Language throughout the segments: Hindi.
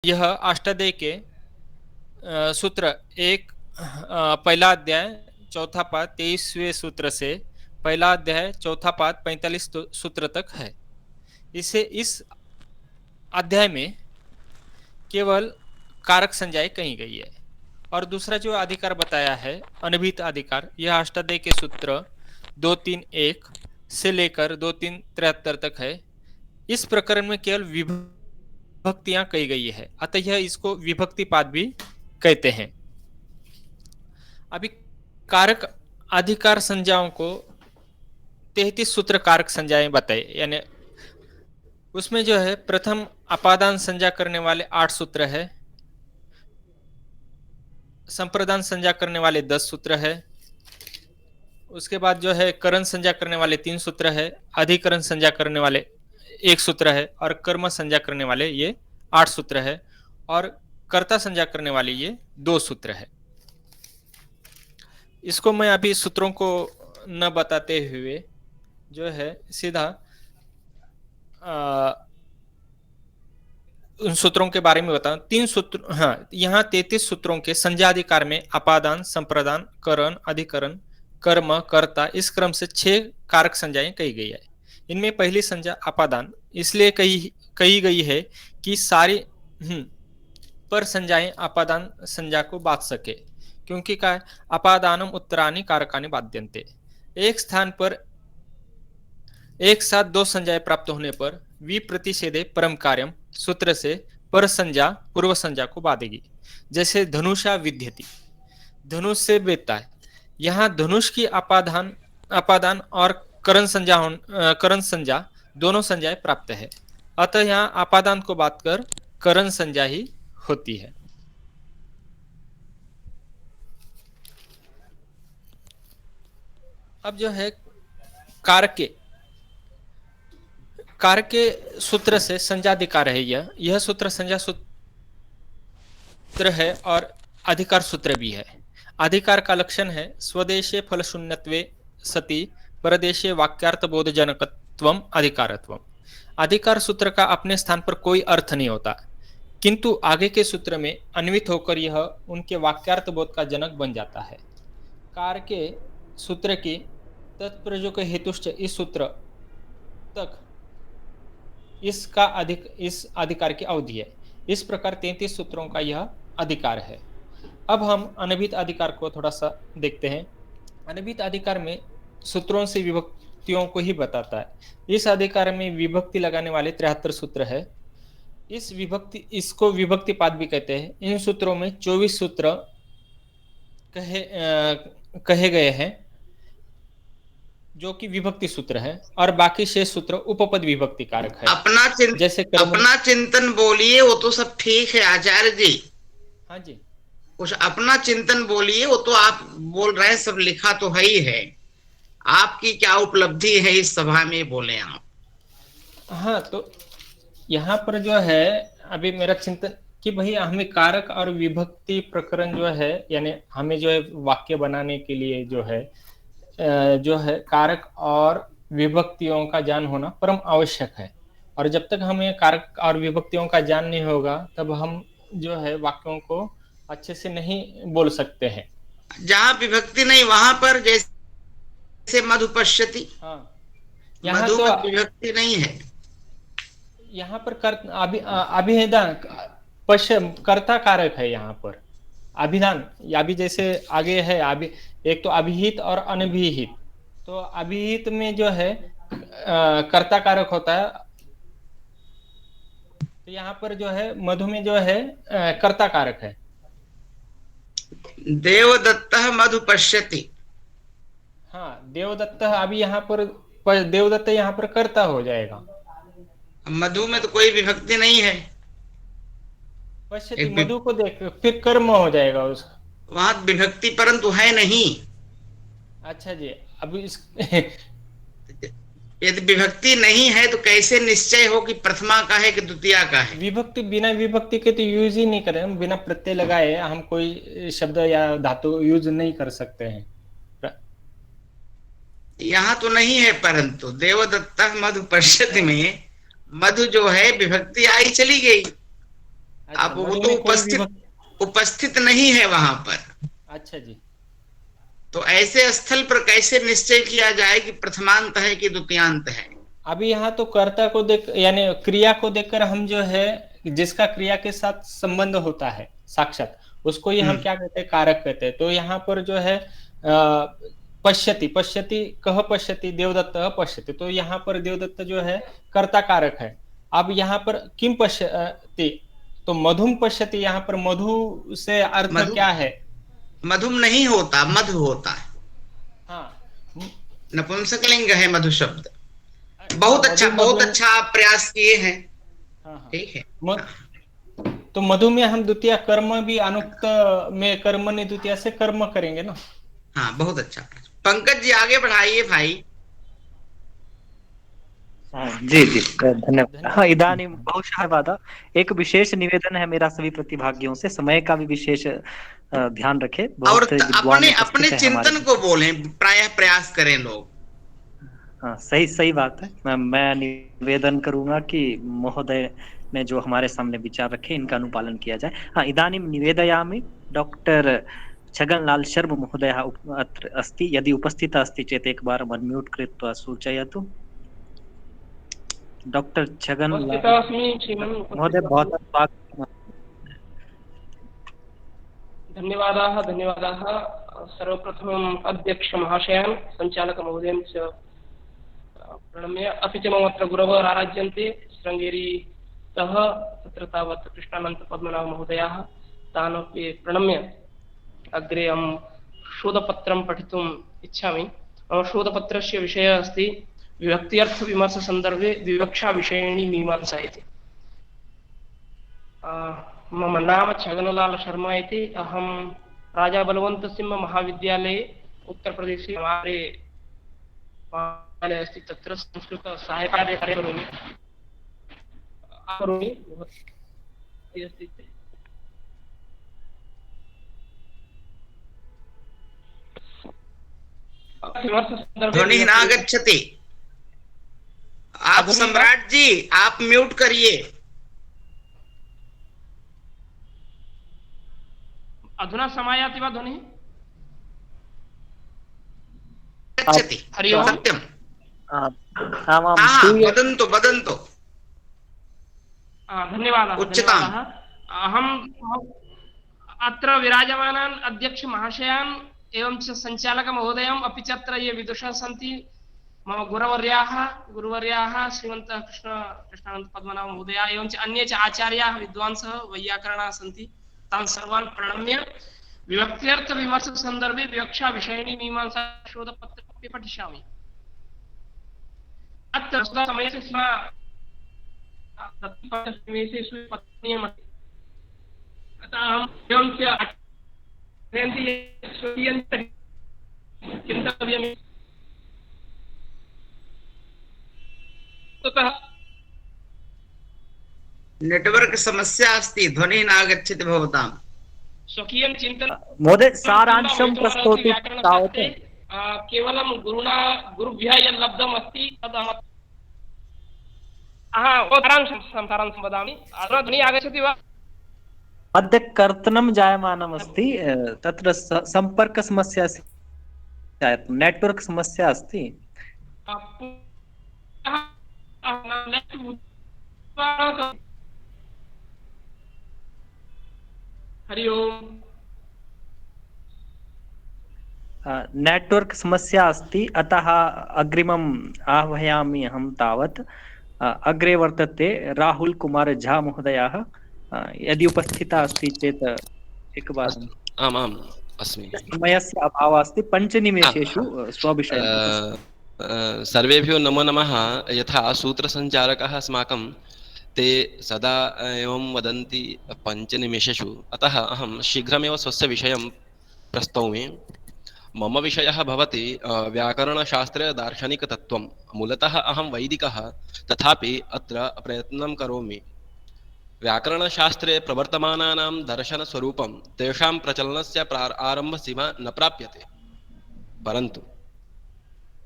यह अष्टाध्यायी के सूत्र एक पहला अध्याय चौथा पाद 23वें सूत्र से पहला अध्याय चौथा पाद 45 सूत्र तक है। इस अध्याय में केवल कारक संज्ञाएं कही गई है और दूसरा जो अधिकार बताया है अनभिहित अधिकार, यह अष्टाध्यायी के सूत्र 231 से लेकर 2373 तक है। इस प्रकरण में केवल विभक्तियां कही गई है, अतः यह इसको विभक्ति पाद भी कहते हैं। अभी कारक अधिकार संज्ञाओं को 33 सूत्र कारक संज्ञाएं बताए, यानी उसमें जो है प्रथम अपादान संज्ञा करने वाले 8 सूत्र है, संप्रदान संज्ञा करने वाले 10 सूत्र है, उसके बाद जो है करण संज्ञा करने वाले 3 सूत्र है, अधिकरण संज्ञा करने वाले 1 सूत्र है और कर्म संज्ञा करने वाले ये 8 सूत्र है और कर्ता संज्ञा करने वाले ये 2 सूत्र है। इसको मैं अभी सूत्रों को न बताते हुए जो है सीधा उन सूत्रों के बारे में बताऊं। 3 सूत्र, हाँ, यहाँ 33 सूत्रों के संज्ञाधिकार में अपादान, संप्रदान, करण, अधिकरण, कर्म, कर्ता, इस क्रम से 6 कारक संज्ञाएं कही गई है। इनमें पहली संज्ञा अपादान इसलिए कही गई है कि सारी पर संज्ञाएं अपादान संज्ञा को बांध सके, क्योंकि क्या है, अपादानम उत्तरानि कारकानि बाध्यन्ते। एक स्थान पर एक साथ 2 संज्ञाएं प्राप्त होने पर विप्रतिषेधे परम कार्यम सूत्र से पर संज्ञा पूर्व संज्ञा को बांधेगी। जैसे धनुषा विद्यति, धनुष से बेचता है, यहाँ धनुष की अपादान और करण संज्ञा दोनों संज्ञाएं प्राप्त है, अतः यहाँ अपादान को बात कर करण संज्ञा ही होती है। अब जो है कारक के सूत्र से संज्ञाधिकार है, यह सूत्र संज्ञा सूत्र है और अधिकार सूत्र भी है। अधिकार का लक्षण है स्वदेशे फल शून्यत्वे सति परदेशे वाक्यार्थ बोधजनकत्वम अधिकारत्वम। अधिकार सूत्र का अपने स्थान पर कोई अर्थ नहीं होता, किंतु आगे के सूत्र में अन्वित होकर यह उनके वाक्यार्थ बोध का जनक बन जाता है। कार के सूत्र की तत्प्रयोजक हेतुश्च इस सूत्र तक इस अधिकार की अवधि है। इस प्रकार 33 सूत्रों का यह अधिकार है। अब हम अनभिहित अधिकार को थोड़ा सा देखते हैं। अनभिहित अधिकार में सूत्रों से विभक्तियों को ही बताता है। इस अधिकार में विभक्ति लगाने वाले 73 सूत्र है। इसको विभक्ति पाद भी कहते हैं। इन सूत्रों में 24 सूत्र कहे गए हैं जो कि विभक्ति सूत्र है और बाकी शेष सूत्र उपपद विभक्ति कारक है। अपना चिंतन बोलिए, वो तो सब ठीक है आचार्य जी। हाँ जी, कुछ अपना चिंतन बोलिए, वो तो आप बोल रहे हैं, सब लिखा तो है ही है। आपकी क्या उपलब्धि है इस सभा में, बोले आप। हाँ, तो यहाँ पर जो है अभी मेरा चिंतन कि भाई हमें कारक और विभक्ति प्रकरण जो है, यानी हमें जो है वाक्य बनाने के लिए जो है कारक और विभक्तियों का ज्ञान होना परम आवश्यक है। और जब तक हमें कारक और विभक्तियों का ज्ञान नहीं होगा तब हम जो है वाक्यों को अच्छे से नहीं बोल सकते हैं। जहाँ विभक्ति नहीं वहां पर जैसे मधु पश्यति, हाँ, यहाँ मधु तो में विभक्ति नहीं है। यहाँ पर अभिधान कर्ता कारक है। यहाँ पर अभिधान अभी जैसे आगे है अभी एक तो अभिहित और अनभिहित। तो अभिहित में जो है कर्ता कारक होता है, तो यहाँ पर जो है मधु में जो है कर्ता कारक है। देवदत्त मधु पश्यति, हाँ, देवदत्त अभी यहाँ पर देवदत्त यहाँ पर कर्ता हो जाएगा। मधु में तो कोई विभक्ति नहीं है। पश्यति मधु को देख फिर कर्म हो जाएगा उसका, वहां विभक्ति परंतु है नहीं। अच्छा जी, अभी यदि विभक्ति नहीं है तो कैसे निश्चय हो कि प्रथमा का है कि द्वितीया का है। विभक्ति बिना विभक्ति के तो यूज ही नहीं करें, बिना प्रत्यय लगाए हम कोई शब्द या धातु यूज नहीं कर सकते हैं। यहाँ तो नहीं है, परंतु देवदत्त मधु पश्यति में मधु जो है विभक्ति आई चली गई। अच्छा, आप वो मधु तो में कोई विभक्ति। उपस्थित नहीं है वहां पर। अच्छा जी। तो ऐसे स्थल पर कैसे निश्चय किया जाए कि प्रथमांत है कि द्वितीयांत है? अभी यहाँ तो कर्ता को देख, यानी क्रिया को देखकर हम जो है, जिसका क्रिया के साथ संबंध होता है साक्षात, उसको ही हम हम्म। क्या कहते हैं, कारक कहते हैं। तो यहाँ पर जो है पश्यति, पश्यति कह पश्यति, देवदत्त पश्यति, तो यहाँ पर देवदत्त जो है कर्ता कारक है। अब यहाँ पर किम पश्यति, तो मधुम पश्यति, यहाँ पर मधु से अर्थ मधु, क्या है? मधुम नहीं होता, मधु होता है। हाँ। नपुंसकलिंग है मधु शब्द। अच्छा, मधु बहुत मधु। अच्छा आप प्रयास किए हैं। हाँ हाँ। ठीक है। म- हाँ। तो मधु में हम द्वितीय कर्म भी अनुक्त में कर्मणि द्वितीय से कर्म करेंगे ना। हाँ, बहुत अच्छा। पंकज जी आगे बढ़ाइए भाई। जी जी धन्यवाद। हाँ, धन्यवाद। इदानीं बहुशः वादा एक विशेष निवेदन है मेरा सभी प्रतिभागियों से, समय का भी विशेष ध्यान रखें, और बहुत विद्वान अपने उपस्थित अपने है हमारे चिंतन बीच को में। बोलें, प्रायः प्रयास करें लोग। हाँ, सही सही बात है। मैं निवेदन करूंगा कि महोदय ने जो हमारे सामने विचार रखे इनका अनुपालन किया जाए। हाँ, इदानीं निवेदयामि डॉक्टर छगनलाल शर्मा महोदयः अत्र अस्ति, यदि उपस्थितः अस्ति चेत् एकवारम् अन्म्यूट् कृत्वा सूचयतु। डॉक्टर छगनलाल उपस्थितोऽस्मि श्रीमन्, महोदय, उपस्थितोऽस्मि। भवतः स्वागतम्। धन्यवादाः धन्यवादाः। सर्वप्रथमम् अध्यक्षमहाशयान्, सञ्चालकमहोदयं च प्रणम्य, अपि च ममत्र गुरवः आराध्यन्ते शृङ्गेरीतः, तत्र तावत् कृष्णानन्तपद्मनाभमहोदयाः, तान् अपि प्रणम्य अग्रे अहं शोधपत्रं पठितुम् इच्छामि। मम शोधपत्रस्य विषयः अस्ति विभक्त्यर्थविमर्शसन्दर्भे विवक्षाविषयिणी मीमांसा इति। मम नाम छगनलाल शर्मा इति। अहं राजा बलवंत सिंह महाविद्यालये उत्तरप्रदेशे हमारे महाविद्यालय अस्ति, तत्र संस्कृत सहायकार्य करोमि। भवती अस्ति इति। ध्वनि नागच्छति। आप सम्राट जी, आप म्यूट करिए। अधुना समायाति वा ध्वनिः? गच्छति। हरि ओम्। सत्यम्। आमां हाँ, श्रूयते। वदन्तु वदन्तु। धन्यवादाः उच्यताम्। धन्यवादाः। अहम् अत्र विराजमानान् अध्यक्षमहाशयान् एवं च सञ्चालकमहोदयम्, अपि च अत्र ये विदुषः सन्ति, मम गुरुवर्याः श्रीमन्तः कृष्णानन्तपद्मनाभमहोदयाः, एवं च अन्ये च आचार्याः, विद्वांसः, वैयाकरणाः सन्ति, तान् सर्वान् प्रणम्य विभक्त्यर्थविमर्शसन्दर्भे विवक्षाविषयिणी मीमांसा शोधपत्रमपि पठिष्यामि। अत्र समयस्य सीमा निमेषेषु पठनीयमस्ति। अतः अहम् एवं च चिन्तव्यम्। ततः नेटवर्क समस्या अस्ति, ध्वनिः नागच्छति भवताम्। स्वकीयं चिन्तनं महोदय, सारांशं प्रस्तौतु तावत्। व्याकरणशास्त्रे केवलं गुरुभ्यः यत् लब्धम् अस्ति तद् सारांशं वदामि। अधुना ध्वनिः आगच्छति वा? अद्य कर्तनं जायमानमस्ति, तत्र सम्पर्कसमस्या अस्ति, नेट्वर्क् समस्या अस्ति। हरि ओम्। नेट्वर्क् समस्या अस्ति, अतः अग्रिमम् आह्वयामि अहं तावत्। अग्रे वर्तते राहुल कुमार झा महोदयः, यदि उपस्थितः अस्ति चेत् एकवारम्। आम् आम् अस्मि। समयस्य अभावः अस्ति, 5 निमेषेषु स्वविषयं सर्वेभ्यो नमो नमः। यथा सूत्रसञ्चालकः अस्माकं, ते सदा एवं वदन्ति 5 निमेषेषु, अतः अहं शीघ्रमेव स्वस्य विषयं प्रस्तौमि। मम विषयः भवति व्याकरणशास्त्रे दार्शनिकतत्त्वं। मूलतः अहं वैदिकः, तथापि अत्र प्रयत्नं करोमि। व्याकरणशास्त्रे प्रवर्तमानानां दर्शनस्वरूपं तेषां प्रचलनस्य आरम्भसीमा न प्राप्यते, परन्तु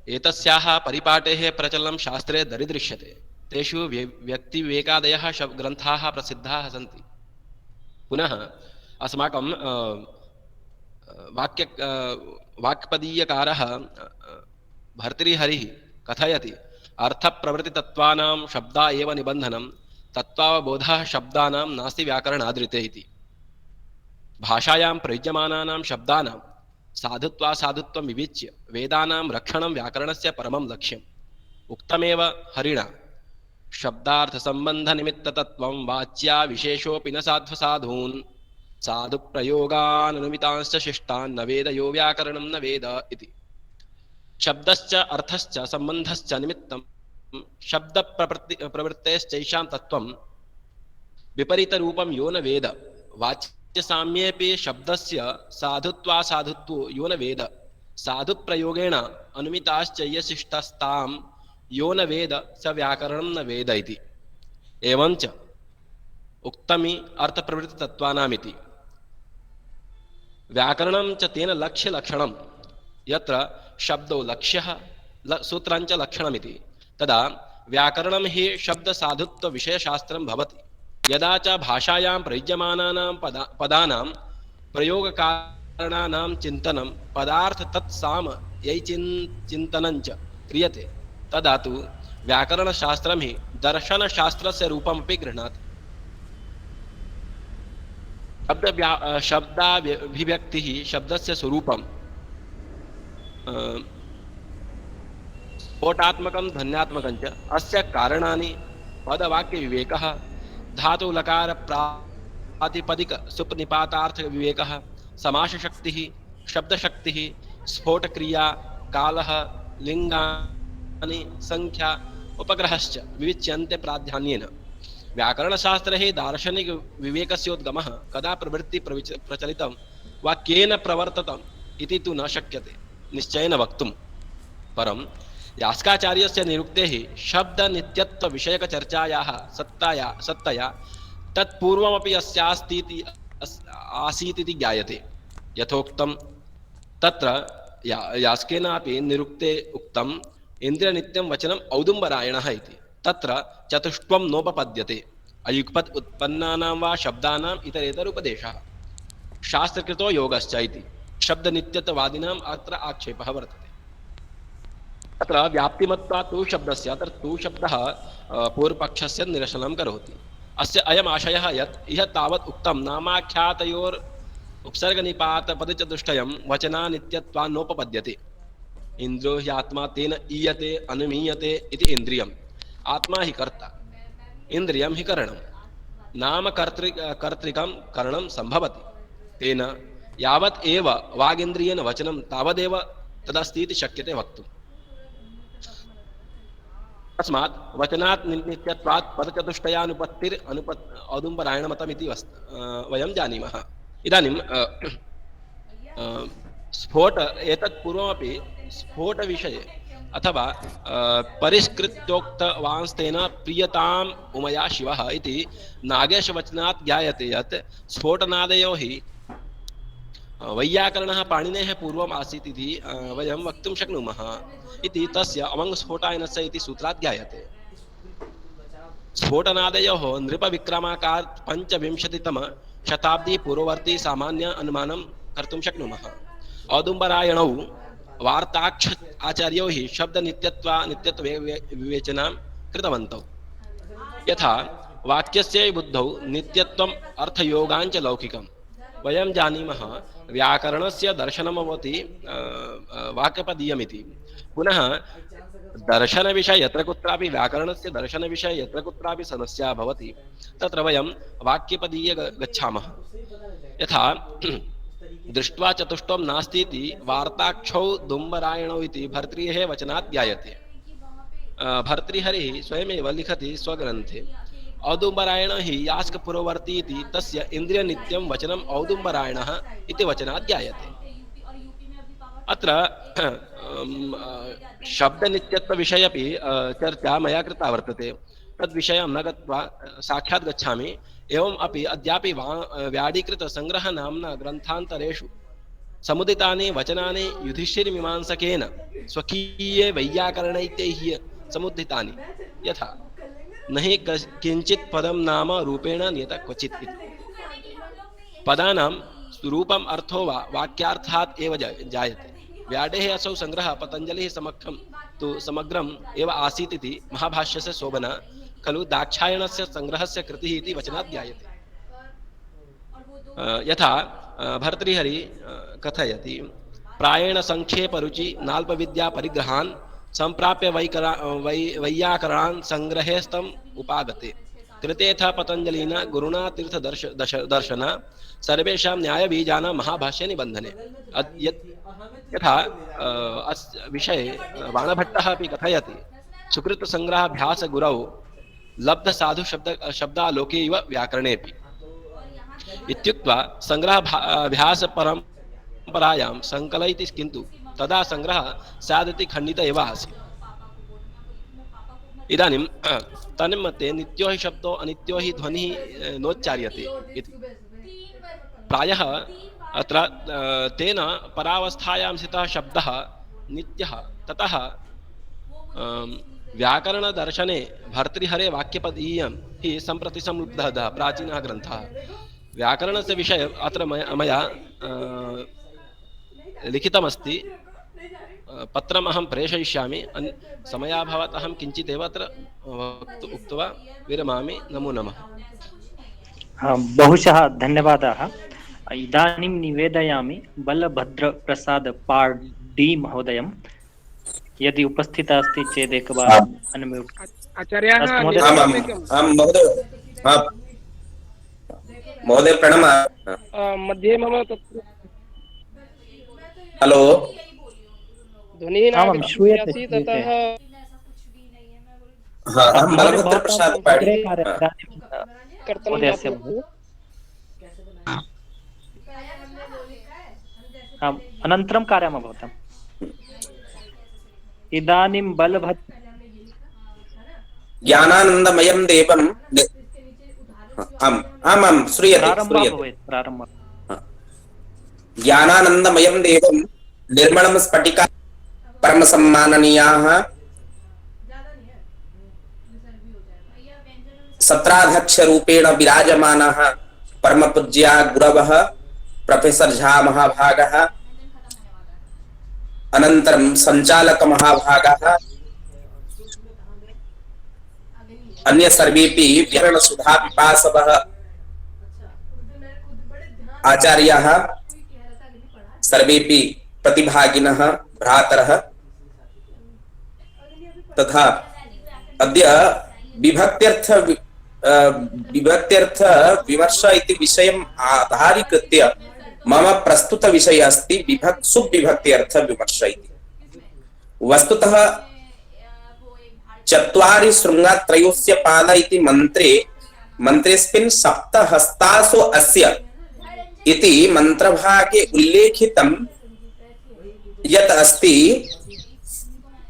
एतस्याः परिपाटेः प्रचलनं शास्त्रे दरीदृश्यते। तेषु व्यक्तिविवेकादयः ग्रन्थाः प्रसिद्धाः सन्ति। पुनः अस्माकं वाक्पदीयकारः भर्तृहरिः कथयति अर्थप्रवृत्तितत्त्वानां शब्दा एव निबन्धनं तत्त्वावबोधः शब्दानां नास्ति व्याकरणादृते इति। भाषायां प्रयुज्यमानानां शब्दानां साधुत्वासाधुत्वं विविच्य वेदानां रक्षणं व्याकरणस्य परमं लक्ष्यम्। उक्तमेव हरिणा शब्दार्थसम्बन्धनिमित्ततत्त्वं वाच्या विशेषोऽपि न साध्वसाधून् साधुप्रयोगाननुमितांश्च शिष्टान् न वेद यो व्याकरणं न वेद इति। शब्दश्च अर्थश्च सम्बन्धश्च निमित्तं शब्दप्रवृत्तेश्चैषां तत्त्वं विपरीतरूपं यो न वेद वाच्यसाम्येऽपि शब्दस्य साधुत्वासाधुत्वो यो न वेद साधुप्रयोगेण अनुमिताश्चैय शिष्टस्तां यो न वेद स व्याकरणं न वेद इति। एवञ्च उक्तमि अर्थप्रवृत्तितत्त्वानामिति। व्याकरणं च तेन लक्ष्यलक्षणं यत्र शब्दो लक्ष्यः सूत्रञ्च लक्षणमिति तदा व्याकरणं हि शब्दसाधुत्वविषयशास्त्रं भवति। यदा च भाषायां प्रयुज्यमानानां पदानां प्रयोगकारणानां चिन्तनं पदार्थ तत्सामयैचिन्तनञ्च क्रियते तदा तु व्याकरणशास्त्रं हि दर्शनशास्त्रस्य रूपमपि गृह्णाति। शब्दाभिव्यक्तिः शब्दस्य स्वरूपं स्फोटात्मकं ध्वन्यात्मकं च अस्य कारणानि पदवाक्यविवेकः धातु लकार प्रातिपदिक सुपनिपातार्थविवेकः समासशक्तिः शब्दशक्तिः स्फोटक्रिया कालः लिङ्गानि संख्या उपग्रहश्च विविच्यन्ते प्राधान्येन। व्याकरणशास्त्रे हि दार्शनिक विवेकस्योद्गमः कदा प्रवृत्ति प्रचलितं वा केन प्रवर्ततम् इति तु न शक्यते निश्चयेन वक्तुं। परं यास्काचार्यस्य निरुक्तेः शब्दनित्यत्वविषयकचर्चायाः सत्तया तत्पूर्वमपि अस्यास्तीति आसीदिति ज्ञायते। यथोक्तं तत्र यास्केनापि निरुक्ते उक्तम् इन्द्रियनित्यं वचनम् औदुम्बरायणः इति। तत्र चतुष्टयं नोपपद्यते अयुग्पत् उत्पन्नानां वा शब्दानाम् इतरेतरुपदेशः शास्त्रकृतो योगश्च इति शब्दनित्यत्ववादिनाम् अत्र आक्षेपः वर्तते। अत्र व्याप्तिमत्वात् तु शब्दस्य अत्र तु शब्दः पूर्वपक्षस्य निरसनं करोति। अस्य अयम् आशयः यत् इह तावत् उक्तं नामाख्यातयोर् उपसर्गनिपातपदचतुष्टयं वचनानित्यत्वान्नोपपद्यते। इन्द्रियो ह्यात्मा तेन ईयते अनुमीयते इति इन्द्रियम् आत्मा हि कर्ता इन्द्रियं हि करणं नाम कर्तृकं करणं सम्भवति। तेन यावत् एव वागिन्द्रियेण वचनं तावदेव तदस्ति इति शक्यते वक्तुम्। तस्मात् वचनात् नित्यत्वात् पदचतुष्टयानुपत्तिर् औदुम्बरायणमतमिति वयं जानीमः। इदानीं स्फोट एतत् पूर्वमपि स्फोटविषये अथवा परिष्कृत्योक्तवांस्तेन प्रियताम् उमया शिवः इति नागेशवचनात् ज्ञायते यत् स्फोटनादयो हि वैयाकरणः पाणिनेः पूर्वम् आसीत् इति वयं वक्तुं शक्नुमः इति तस्य अमङ्गस्फोटायनस्य इति सूत्रात् ज्ञायते। स्फोटनादयोः नृपविक्रमाकात् 25तम शताब्दी पूर्ववर्ती सामान्य अनुमानं कर्तुं शक्नुमः। औदुम्बरायणौ वार्ताक्ष आचार्यौ हि शब्दनित्यत्व विवेचनां कृतवन्तौ। यथा वाक्यस्य बुद्धौ नित्यत्वम् अर्थयोगाञ्च लौकिकं वयं जानीमः व्याकरणस्य दर्शनमवति वाक्यपदीयमिति। पुनः दर्शनविषये यत्र कुत्रापि व्याकरणस्य दर्शनविषये यत्र कुत्रापि समस्या भवति तत्र वयं वाक्यपदीय गच्छामः। यथा दृष्ट्वा चतुष्टयं नास्ति इति वार्ताक्षौ दुम्बरायणौ इति भर्तृहरेः वचनात् ज्ञायते। भर्तृहरिः स्वयमेव लिखति स्वग्रन्थे औदुम्बरायण हि यास्कपूर्ववर्ती इति तस्य इन्द्रियनित्यं वचनम् औदुम्बरायणः इति वचनात् ज्ञायते। अत्र शब्दनित्यत्वविषये अपि चर्चा मया कृता वर्तते। तद्विषयं न गत्वा साक्षात् गच्छामि। एवम् अपि अद्यापि व्याडीकृतसंग्रहनाम्ना ग्रन्थान्तरेषु समुदितानि वचनानि युधिष्ठिरमीमांसकेन स्वकीये वैयाकरणैः समुद्धितानि। यथा न हि किञ्चित् पदं नाम रूपेण नियत क्वचित् इति। पदानां रूपम् अर्थो वा वाक्यार्थात् एव जायते। व्याडेः असौ संग्रहः पतञ्जलिः समक्षं तु समग्रम् एव आसीत् इति महाभाष्यस्य शोभना खलु दाक्षायणस्य संग्रहस्य कृतिः इति वचनात् ज्ञायते। यथा भर्तृहरि कथयति, प्रायेण संक्षेपरुचि नाल्पविद्या परिग्रहान् संप्राप्य वैयाकरणान् संग्रहेस्तम् उपागते। कृतेथ पतञ्जलिना गुरुणा तीर्थदर्शन सर्वेषां न्यायबीजानां महाभाष्ये निबन्धने। यथा अस्य विषये बाणभट्टः अपि कथयति, सुकृतसंग्रहाभ्यास गुरौ लब्धसाधुशब्दालोके इव व्याकरणेऽपि इत्युक्त्वा संग्रहाभ्यास परम्परायां संकलयति, किन्तु तदा संग्रहः स्यादिति खण्डित एव आसीत्। इदानीं तन्मते नित्यो हि शब्दो अनित्यो हि ध्वनिः नोच्चार्यते इति। प्रायः अत्र तेन परावस्थायां स्थितः शब्दः नित्यः। ततः व्याकरणदर्शने भर्तृहरे वाक्यपदीयं हि सम्प्रति संलब्धः प्राचीनः ग्रन्थः। व्याकरणस्य विषये अत्र मया लिखितमस्ति, पत्रम् अहं प्रेषयिष्यामि। समयाभावात् अहं किञ्चिदेव अत्र उक्त्वा विरमामि। नमो नमः। बहुशः धन्यवादाः। इदानीं निवेदयामि बलभद्रप्रसाद पार्डी महोदयं, यदि उपस्थितः अस्ति चेत् एकवारम् अन्म्यूट्। आचार्याः महोदय प्रणम। मध्ये मम हेलो, ध्वनिः न श्रूयते। ततः अहं बलभद्रप्रसाद पार्डी। अनन्तरं कारयामः भवताम्। इदानीं बलभद्र ज्ञानानन्दमयं देवं आम् श्रूयते। ज्ञानानन्दमयं देवं निर्मलं स्फटिका परमसम्माननीयाः सत्राध्यक्षरूपेण विराजमानः परमपूज्या गुरवः प्रोफेसर झा महाभागः, अनन्तरं संचालक महाभागः, अन्य सर्वेपि व्याकरणसुधा पिपासवः आचार्याः, सर्वेपि प्रतिभागिनः भ्रातरः, तथा अद्य विभक्त्यर्थ विमर्श इति विषयम् आधारीकृत्य मम प्रस्तुत विषय अस्ति सुविभक्त्यर्थ विमर्श इति। वस्तुतः चत्वारि शृङ्गत्रयोस्य पाद इति मन्त्रेऽस्मिन् सप्तहस्तासु अस्य इति मन्त्रभागे उल्लेखितं यत् अस्ति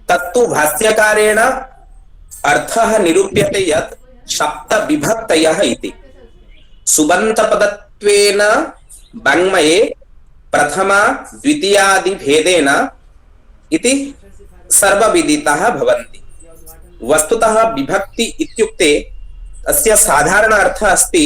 तत्तु भाष्यकारेण अर्थः निरूप्यते यत् सप्तविभक्तयः इति। सुबन्तपदत्वेन वाङ्मये प्रथमा द्वितीयादि भेदेन इति सर्वविदिताः भवन्ति। वस्तुतः विभक्ति इत्युक्ते अस्य साधारण अर्थः अस्ति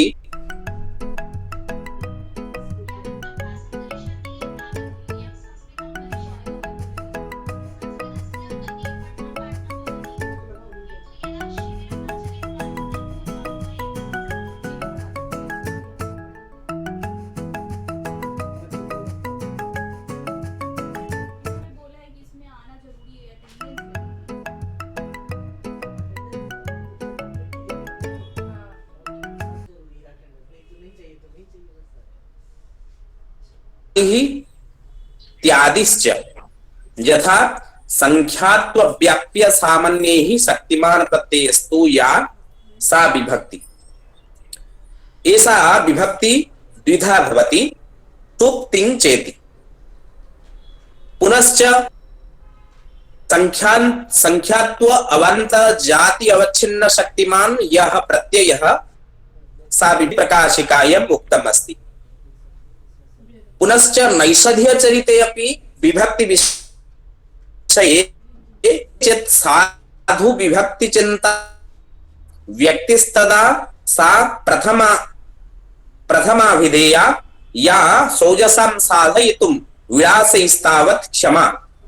त्यादिश्च यथा संख्यात्व व्याप्य सामान्यैः शक्तिमान प्रत्ययस्तु या सा विभक्ति। एषा विभक्ति द्विधा भवति, तुक्तिं चेति। पुनश्च संख्यात्व अवंत जाति अवच्छिन्न शक्तिमान यह प्रत्ययः सा विप्रकाशिकायाम् उक्तमस्ति। पुनश्च नैषधीयचरिते अपि विभक्ति विषये चेत् साधु विभक्ति चिंता व्यक्तिस्तदा सा प्रथमाभिधेया या सौजसां साधयितुं विलासैस्तावत् क्षमा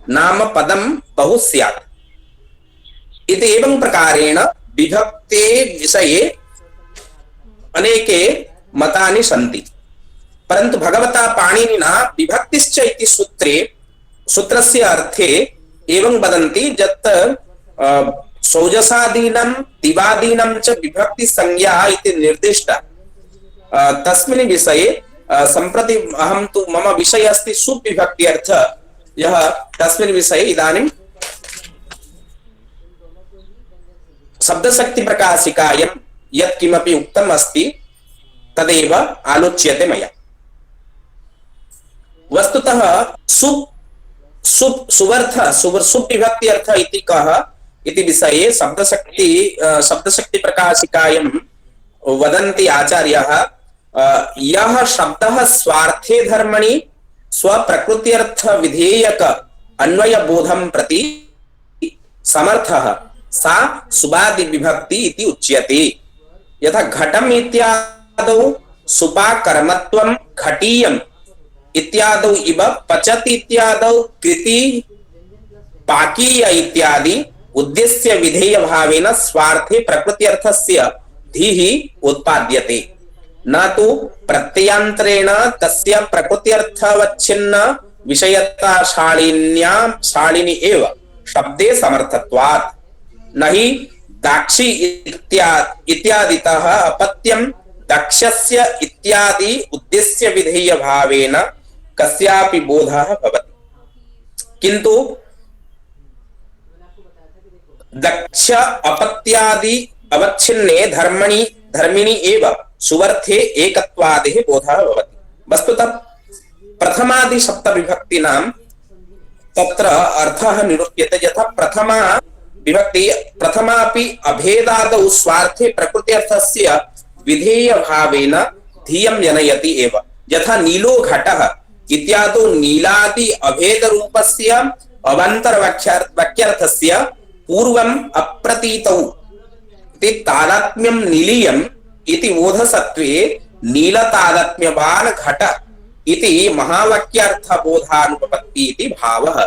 नाम पदं बहु स्यात् इति एवं प्रकारेण विभक्ते विषये अनेके मतानि सन्ति। परन्तु भगवता पाणिनिना विभक्तिश्च इति सूत्रस्य अर्थे एवं वदन्ति यत् सौजसादीनां दिवादीनां च विभक्ति संज्ञा इति निर्दिष्टा। तस्मिन् विषये सम्प्रति अहं तु मम विषय अस्ति सुविभक्ति अर्थ यः तस्मिन् विषये इदानीं शब्दशक्ति प्रकाशिकायां यत् किमपि उक्तम् अस्ति तदेव आलोच्यते मया। वस्तुतः सुविभक्ति अर्थ इति कः इति विषये शब्दशक्ति प्रकाशिकायां वदन्ति आचार्याः यः शब्दः स्वार्थे धर्मणि स्वप्रकृत्यर्थ विधेयक अन्वयबोधं प्रति समर्थः सा सुबादि विभक्ति इति उच्यते। यथा घटम इत्यादौ सुपाकर्मत्वं घटीयम् इत्यादौ इव पचति इत्यादौ कृति पाकीय इत्यादि उद्देश्य विधेय भावेन स्वार्थे प्रकृत्यर्थस्य धीः उत्पाद्यते न तु प्रत्ययान्तरेण तस्य प्रकृत्यर्थवच्छिन्न विषयता शालिनी एव शब्दे समर्थत्वात् न हि दाक्षी इत्यादितः अपत्यं दक्षस्य इत्यादि उद्देश्य विधेय भावेन कस्यापि बोधः भवति किन्तु दक्ष अपत्यादि अवच्छिन्ने धर्मिणि एव सुवर्थे एकत्वादेः बोधः भवति। वस्तुतः प्रथमादि सप्तविभक्तीनां तत्र अर्थः निरूप्यते यथा प्रथमा विभक्ति प्रथमापि अभेदादौ स्वार्थे प्रकृत्यर्थस्य विधेय भावेन धियं जनयति एव। यथा नीलो घटः इत्यादौ नीलादि अभेद रूपस्य अवान्तर वाक्यार्थस्य पूर्वम् अप्रतीतौ इति तादात्म्यं नीलीयम् इति बोधसत्त्वे नीलतादात्म्यवान् घट इति महावाक्यार्थबोधानुपपत्ति इति भावः।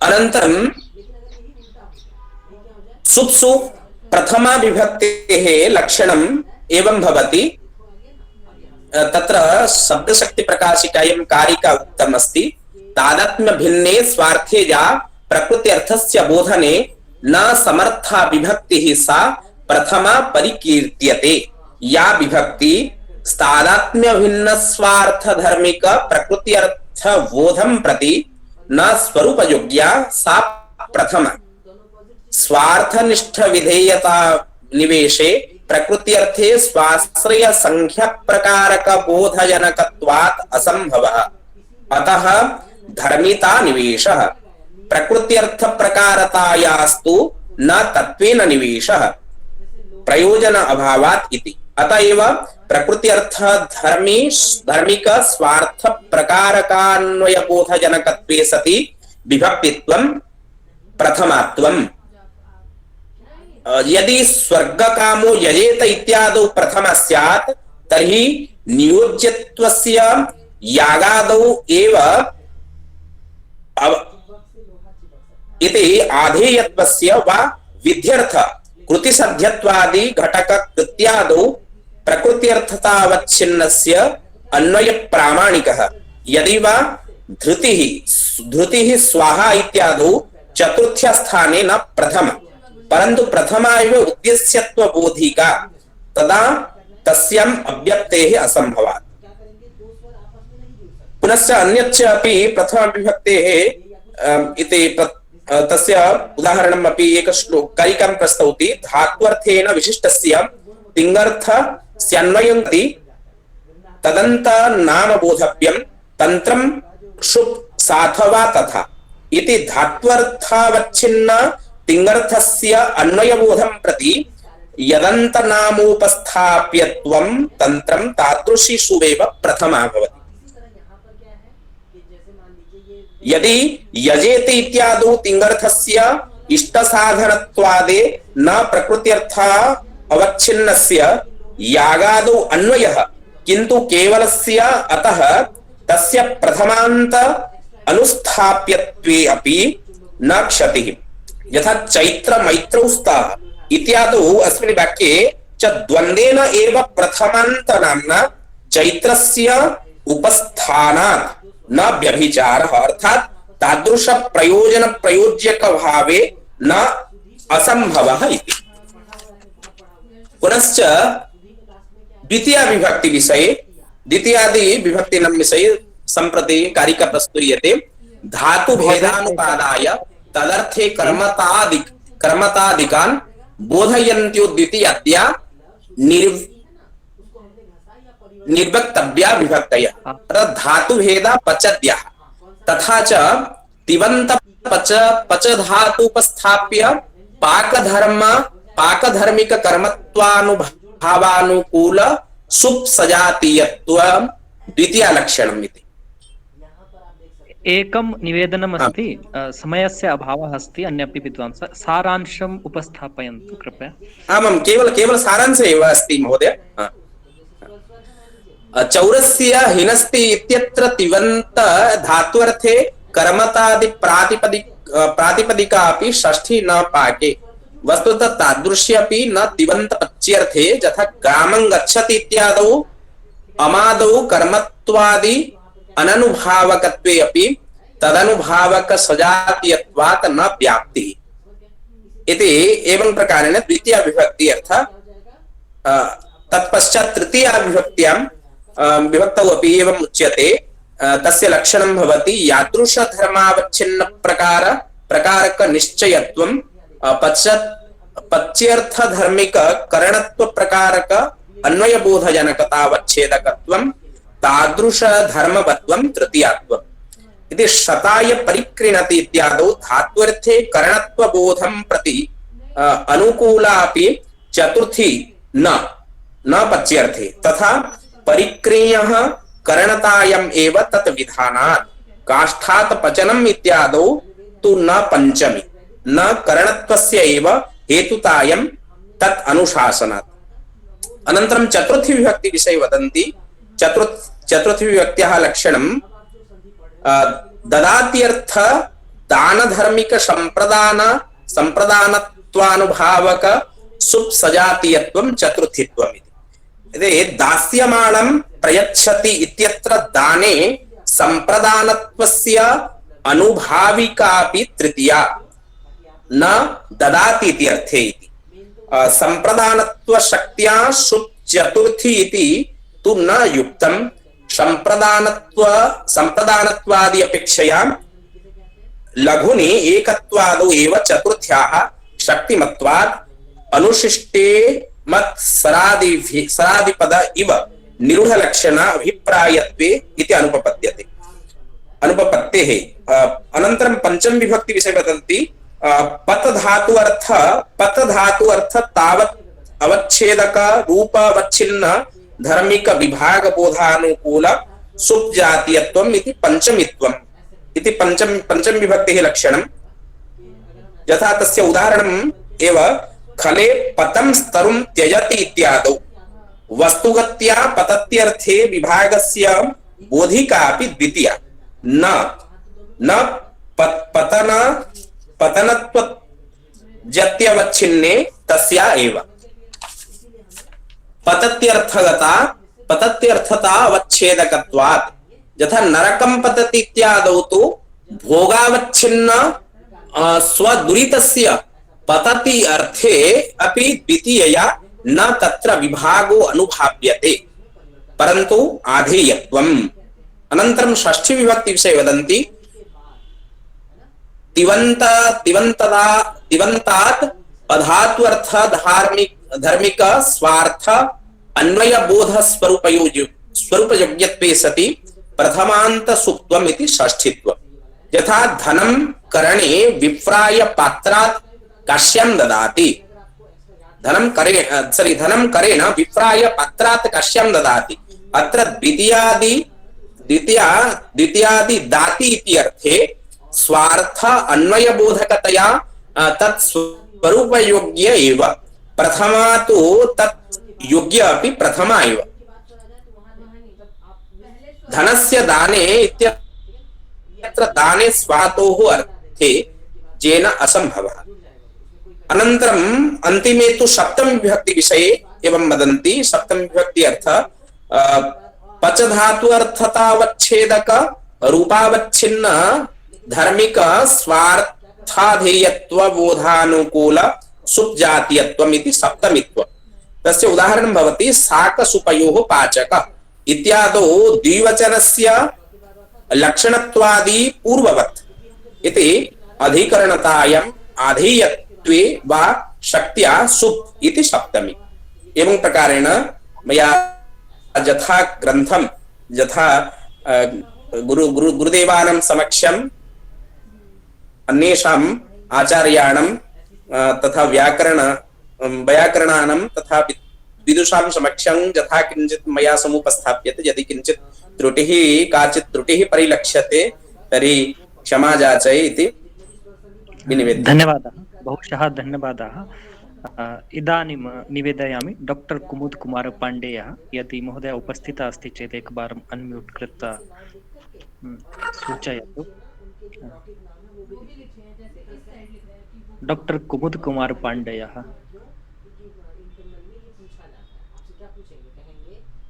अनन्तरं सुप्सु प्रथमा विभक्तेः लक्षणम् एवं भवति। तत्र शब्दशक्ति प्रकाशिकायां कारिका उक्तम् अस्ति तादात्म्य भिन्ने स्वार्थे या प्रकृत्यर्थस्य बोधने न समर्था विभक्तिः सा प्रथमा परिकीर्त्यते। या विभक्ति तादात्म्य भिन्न स्वार्थ धर्मिक प्रकृत्यर्थ बोधं प्रति न स्वरूपयोग्या सा प्रथमा। स्वार्थनिष्ठ विधेयता निवेशे प्रकृत्यर्थे स्वाश्रय संख्या प्रकारक बोधजनकत्वात् असंभवः अतः धर्मिता निवेशः प्रकृत्यर्थ प्रकारतायास्तु न तत्वेन निवेशः प्रयोजन अभावात् इति। अतएव प्रकृत्यर्थ धर्मिक स्वार्थ प्रकारकान्वय बोधजनकत्वे सति विभक्तित्वं प्रथमात्वम्। यदि स्वर्गकामो यजेत इत्यादौ प्रथमा स्यात् तर्हि नियोज्यत्वस्य यागादौ एव इति आधेयत्वस्य वा विध्यर्थ कृतिसध्यत्वादि घटक कृत्यादौ प्रकृत्यर्थतावच्छिन्नस्य अन्वय प्रामाणिकः। यदि वा धृतिः स्वाहा इत्यादौ चतुर्थ्य स्थाने न प्रथम परंतु प्रथमा एव उद्देश्यत्व बोधिका तदा तस्याम् अव्यक्तेः असंभवात्। पुनश्च अन्यच्च अपि प्रथमा विभक्तेः इति तस्य उदाहरणम् अपि एक कारिकां प्रस्तौति धात्वर्थेन विशिष्टस्य तिङ्गर्थस्यान्वयन्ति तदन्त नाम बोधव्यं तन्त्रं क्षुप् साधवा तथा इति धात्वर्थावच्छिन्न तिङ्गर्थस्य अन्वयबोधं प्रति यदन्त नामोपस्थाप्यत्वं तन्त्रं तादृशीषुवेव प्रथमा भवति। यदि यजेति इत्यादौ तिङ्गर्थस्य इष्टसाधनत्वादे न प्रकृत्यर्था अवच्छिन्नस्य यागादौ अन्वयः किन्तु केवलस्य अतः तस्य प्रथमान्त अनुस्थाप्यत्वे अपि न क्षतिः। यथा चैत्र मैत्रौ स्तः इत्यादौ अस्मिन् वाक्ये च द्वन्द्वेन एव प्रथमान्त नाम्ना चैत्रस्य उपस्थानात् न व्यभिचारः, अर्थात् तादृश प्रयोजन प्रयोज्यक भावे न असंभवः इति। पुनश्च द्वितीया विभक्ति विषये, द्वितीयादि विभक्तीनां विषये सम्प्रति कारिका प्रस्तूयते। धातु भेदानुपादाय तदर्थे कर्मतादिकान् बोधयन्त्यो द्वितीयाद्या निर्वक्तव्या विभक्तयः। धातु भेदा पचद्यः तथा च तिवन्त पच धातुपस्थाप्य पाकधर्मिक कर्मत्वानुभावानुकूल सुप् सजातीयत्वं द्वितीय लक्षणम् इति। एकं निवेदनम् अस्ति, समयस्य अभावः अस्ति, अन्यपि विद्वांसः सारांशम् उपस्थापयन्तु कृपया। आमां, केवल सारांश एव अस्ति महोदय। चौरस्य हिनस्ति इत्यत्र तिवन्त धात्वर्थे कर्मतादि प्रातिपदिका अपि षष्ठी न पाके। वस्तुतः तादृश्यपि न तिवन्त पच्यर्थे, यथा ग्रामं गच्छति इत्यादौ अमादौ कर्मत्वादि अननुभावकत्वे अपि तदनुभावक सजातीयत्वात् न व्याप्तिः इति। एवं प्रकारेण द्वितीया विभक्ति अर्थ तत्पश्चात् तृतीया विभक्त्यां विभक्तौ अपि एवम् उच्यते। तस्य लक्षणं भवति यादृश धर्मावच्छिन्न प्रकारक निश्चयत्वं पच्यर्थ धर्मिक करणत्व प्रकारक अन्वयबोधजनकतावच्छेदकत्वं तादृश धर्मवत्वं तृतीयात्वम् इति। शताय परिक्रीणति इत्यादौ धात्वर्थे करणत्व बोधं प्रति अनुकूलापि चतुर्थी न पच्यर्थे, तथा परिक्रीयः करणतायम् एव तत् विधानात् काष्ठात् पचनम् इत्यादौ तु न पंचमी न करणत्वस्य एव हेतुतायं तत् अनुशासनात्। अनन्तरं चतुर्थी विभक्ति विषये वदन्ति। चतुर्थी विभक्त्याः लक्षणं ददात्यर्थ दानधर्मिक संप्रदानत्वानुभावक सुप् सजातीयत्वं चतुर्थीत्वम् इति। दास्यमाणं प्रयच्छति इत्यत्र दाने संप्रदानत्वस्य अनुभाविकापि तृतीया न ददाति इति अर्थे इति। संप्रदानत्व शक्त्या सुप् चतुर्थी इति तु न युक्तं। संप्रदानत्वादि अपेक्षया लघुनि एकत्वादौ एव चतुर्थ्याः शक्तिमत्वात् अनुशिष्टे मत् सरादिपद इव निरूढ़ लक्षण अभिप्रायत्वे इति अनुपपत्तेः। अनन्तरं पंचम विभक्ति विषये वदन्ति। पत धातु अर्थ तावत् अवच्छेदक रूपावच्छिन्न धर्मिक विभाग बोधानुकूल सुप् जातीयत्वम् इति पंचमित्वम् इति पंचम विभक्तेः लक्षणं। यथा तस्य उदाहरणम् एव खले पतं स्तरुं त्यजति इत्यादौ वस्तुगत्या पतत्यर्थे विभागस्य बोधिकापि द्वितीया न पतनत्व जत्यवच्छिन्ने तस्या एव। पतत्यर्थता अवच्छेदकत्वात् यथा नरकं पतति इत्यादौ तु भोगावच्छिन्न स्वदुरितस्य पतति अर्थे अपि द्वितीयया न तत्र विभागो अनुभाव्यते, परन्तु आधेयत्वम्। अनन्तरं षष्ठी विभक्ति विषये वदन्ति। तिवन्तात् अधात्वर्थ धर्मिक स्वार्थ अन्वय बोध स्वरूपयोग्यत्वे सति प्रथमान्त सुक्त्वम् इति षष्ठीत्वम्। यथा धनं करणे विप्राय पात्रात् काश्यं ददाति। धनं करेण विप्राय पात्रात् काश्यं ददाति। अत्र द्वितीयादि दाति इति अर्थे स्वार्थ अन्वय बोधकतया तत् स्वरूपयोग्य एव, प्रथमा तु तत् योग्य अपि प्रथमा एव। धनस्य दाने इत्यत्र दाने स्वातोः अर्थे जेन असंभवः। अनन्तरम् अन्तिमे तु सप्तमी विभक्ति विषये एवं वदन्ति। सप्तमी विभक्ति अर्थ पच धातु अर्थतावच्छेदक रूपावच्छिन्न धार्मिक स्वार्थाधेयत्व बोधानुकूल सुप्जातीयत्वम् इति सप्तमित्वम्। तस्य उदाहरणं भवति साकसुपयोः पाचक इत्यादौ द्विवचनस्य लक्षणत्वादि पूर्ववत् इति अधिकरणतायाम् आधेयत्वे वा शक्त्या सुप् इति सप्तमी। एवं प्रकारेण मया यथा ग्रन्थं यथा गुरुदेवानां समक्षम् अन्येषाम् आचार्याणां तथा व्याकरणानां तथा विदुषां समक्षं यथा किञ्चित् मया समुपस्थाप्यते। यदि किञ्चित् त्रुटिः काचित् त्रुटिः परिलक्ष्यते तर्हि क्षमा याचय इति विनिवेद्यते। धन्यवादः, बहुशः धन्यवादाः। इदानीं निवेदयामि डॉक्टर कुमुद कुमार पाण्डेयः, यदि महोदय उपस्थितः अस्ति चेत् एकवारम् अन्म्यूट् कृत्वा सूचयतु। डॉक्टर कुमुद कुमार पाण्डेयः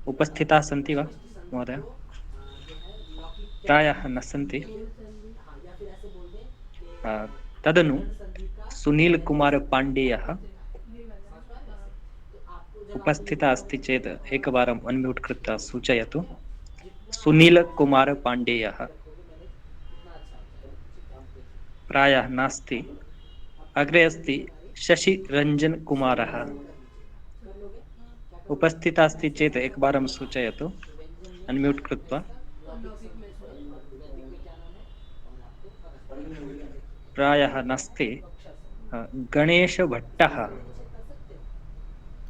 उपस्थिताः सन्ति वा महोदय? प्रायः न सन्ति। तदनु सुनील कुमार पाण्डेयः उपस्थितः अस्ति चेत् एकवारम् अन्म्यूट् कृत्वा सूचयतु। सुनील कुमार पाण्डेयः प्रायः नास्ति। अग्रे अस्ति शशि रंजन कुमारः, उपस्थितः अस्ति चेत् एकवारं सूचयतु अन्म्यूट् कृत्वा। प्रायः नास्ति। गणेश भट्टः।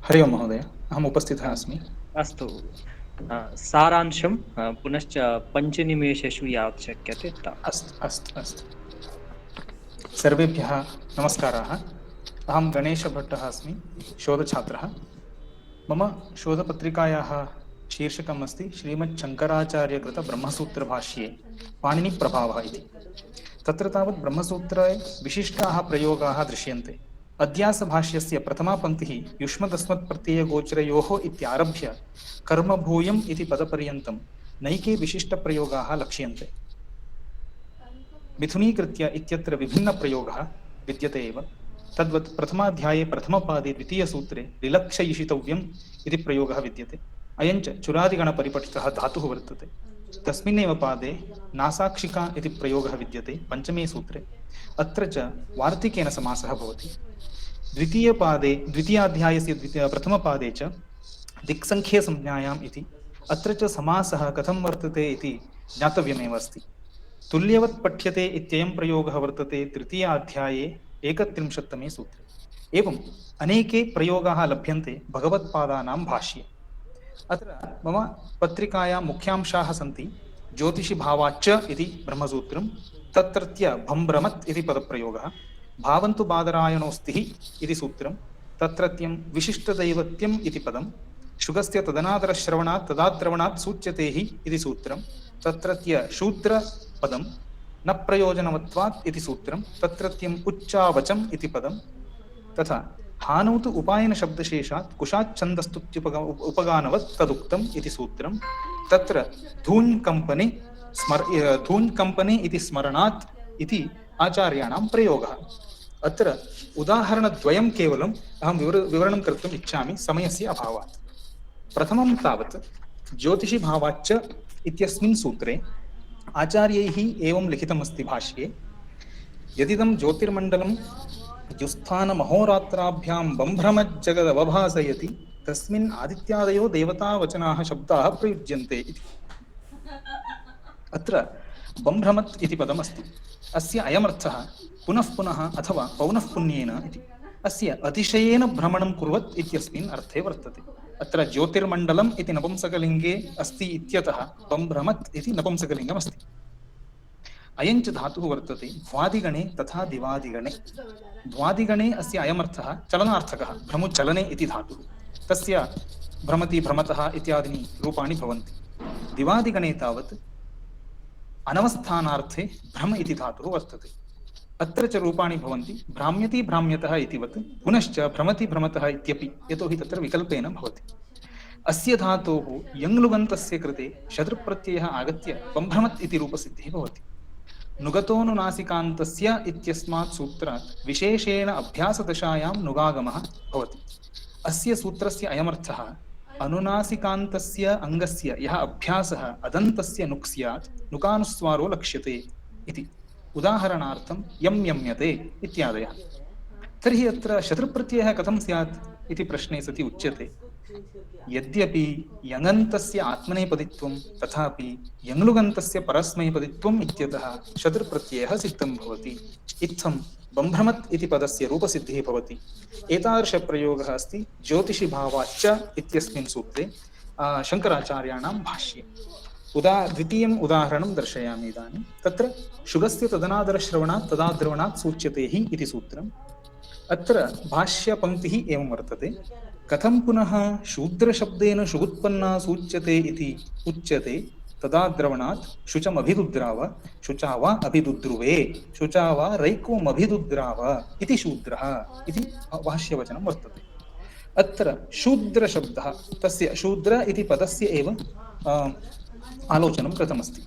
हरि ओं महोदय, अहम् उपस्थितः अस्मि। अस्तु, सारांशं पुनश्च 5 निमेषेषु यावत् शक्यते तावत्। अस्तु अस्तु अस्तु। सर्वेभ्यः नमस्काराः। अहं गणेशभट्टः अस्मि, शोधछात्रः। मम शोधपत्रिकायाः शीर्षकम् अस्ति श्रीमच्छङ्कराचार्यकृतब्रह्मसूत्रभाष्ये पाणिनिप्रभावः इति। तत्र तावत् ब्रह्मसूत्रे विशिष्टाः प्रयोगाः दृश्यन्ते। अध्यासभाष्यस्य प्रथमा पङ्क्तिः युष्मदस्मत्प्रत्ययगोचरयोः इत्यारभ्य कर्मभूयम् इति पदपर्यन्तं नैके विशिष्टप्रयोगाः लक्ष्यन्ते। मिथुनीकृत्य इत्यत्र विभिन्नप्रयोगः विद्यते एव। तद्वत् प्रथमाध्याये प्रथमपादे द्वितीयसूत्रे रिलक्षयिषितव्यम् इति प्रयोगः विद्यते। अयञ्च चुरादिगणपरिपठितः धातुः वर्तते। तस्मिन्नेव पादे नासाक्षिका इति प्रयोगः विद्यते पञ्चमे सूत्रे। अत्र च वार्तिकेन समासः भवति। द्वितीयाध्यायस्य प्रथमपादे च दिक्सङ्ख्यसंज्ञायाम् इति। अत्र च समासः कथं वर्तते इति ज्ञातव्यमेव अस्ति। तुल्यवत् पठ्यते इत्ययं प्रयोगः वर्तते तृतीयाध्याये 31तमे सूत्रे। एवम् अनेके प्रयोगाः लभ्यन्ते भगवत्पादानां भाष्ये। अत्र मम पत्रिकायां मुख्यांशाः सन्ति। ज्योतिषिभावाच्च इति ब्रह्मसूत्रं, तत्रत्य भम्भ्रमत् इति पदप्रयोगः, भावन्तु बादरायणोऽस्तिः इति सूत्रं, तत्रत्यं विशिष्टदैवत्यम् इति पदं, शुगस्य तदनादरश्रवणात् तदाद्रवणात् सूच्यते हि इति सूत्रं, तत्रत्य शूद्रपदं, न प्रयोजनवत्वात् इति सूत्रं, तत्रत्यम् उच्चावचम् इति पदं, तथा हानौ तु उपायनशब्दशेषात् कुशाच्छन्दस्तुत्युपगानवत् तदुक्तम् इति सूत्रं, तत्र धून्कम्पने इति स्मरणात् इति आचार्याणां प्रयोगः। अत्र उदाहरणद्वयं केवलम् अहं विवरणं कर्तुम् इच्छामि समयस्य अभावात्। प्रथमं तावत् ज्योतिषिभावाच्च इत्यस्मिन् सूत्रे आचार्यैः एवं लिखितमस्ति भाष्ये, यदिदं ज्योतिर्मण्डलं जुस्थानमहोरात्राभ्यां बम्भ्रमज्जगदवभासयति तस्मिन् आदित्यादयो देवतावचनाः शब्दाः प्रयुज्यन्ते इति। अत्र बम्भ्रमत् इति पदमस्ति। अस्य अयमर्थः पुनः पुनः अथवा पौनःपुन्येन इति। अस्य अतिशयेन भ्रमणं कुर्वत् इत्यस्मिन् अर्थे वर्तते। अत्र ज्योतिर्मण्डलम् इति नपुंसकलिङ्गे अस्ति इत्यतः बम्भ्रमत् इति नपुंसकलिङ्गमस्ति। अयञ्च धातुः वर्तते भ्वादिगणे तथा दिवादिगणे। भ्वादिगणे अस्य अयमर्थः चलनार्थकः, भ्रमुचलने इति धातुः, तस्य भ्रमति भ्रमतः इत्यादीनि रूपाणि भवन्ति। दिवादिगणे तावत् अनवस्थानार्थे भ्रम इति धातुः वर्तते। अत्र च रूपाणि भवन्ति भ्राम्यति भ्राम्यतः इतिवत्, पुनश्च भ्रमति भ्रमतः इत्यपि, यतोहि तत्र विकल्पेन भवति। अस्य धातोः यङ्लुगन्तस्य कृते शतृप्रत्ययः आगत्य बम्भ्रमत् इति रूपसिद्धिः भवति। नुगतोऽनुनासिकान्तस्य इत्यस्मात् सूत्रात् विशेषेण अभ्यासदशायां नुगागमः भवति। अस्य सूत्रस्य अयमर्थः अनुनासिकान्तस्य अङ्गस्य यः अभ्यासः अदन्तस्य नुक् स्यात् नुकानुस्वारो लक्ष्यते इति। उदाहरणार्थं यं यम्यते इत्यादयः। तर्हि अत्र शतृप्रत्ययः कथं स्यात् इति प्रश्ने सति उच्यते, यद्यपि यङन्तस्य आत्मनेपदित्वं तथापि यङ्लुगन्तस्य परस्मैपदित्वम् इत्यतः शतृप्रत्ययः सिद्धं भवति। इत्थं बम्भ्रमत् इति पदस्य रूपसिद्धिः भवति। एतादृशप्रयोगः अस्ति ज्योतिषि भावाच्च इत्यस्मिन् सूत्रे शङ्कराचार्याणां भाष्ये। द्वितीयम् उदाहरणं दर्शयामि इदानीं। तत्र शुगस्य तदनादरश्रवणात् तदाद्रवणात् सूच्यते हि इति सूत्रम्। अत्र भाष्यपङ्क्तिः एवं वर्तते, कथं पुनः शूद्रशब्देन शुगुत्पन्ना सूच्यते इति उच्यते, तदाद्रवणात् शुचमभिदुद्राव शुचा वा अभिदुद्रुवे शुचा वा रैक्वमभिदुद्राव इति शूद्रः इति भाष्यवचनं वर्तते। अत्र शूद्रशब्दः, तस्य शूद्र इति पदस्य एव आलोचनं कृतमस्ति।